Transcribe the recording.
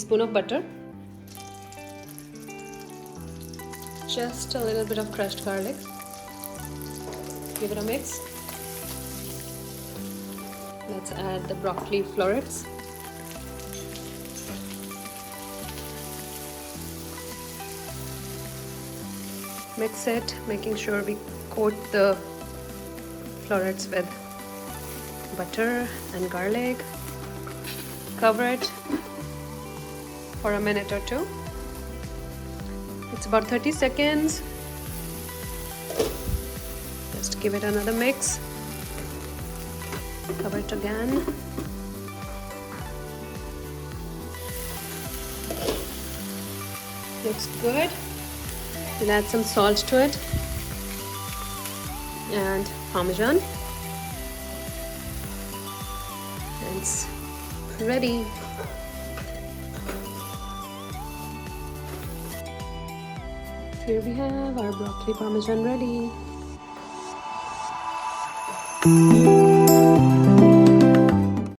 teaspoon of butter, just a little bit of crushed garlic. Give it a mix. Let's add the broccoli florets. Mix it, making sure we coat the florets with butter and garlic. Cover it for a minute or two. It's about 30 seconds. Just give it another mix. Cover it again. Looks good. We'll add some salt to it and Parmesan. And it's ready. Here we have our broccoli Parmesan ready.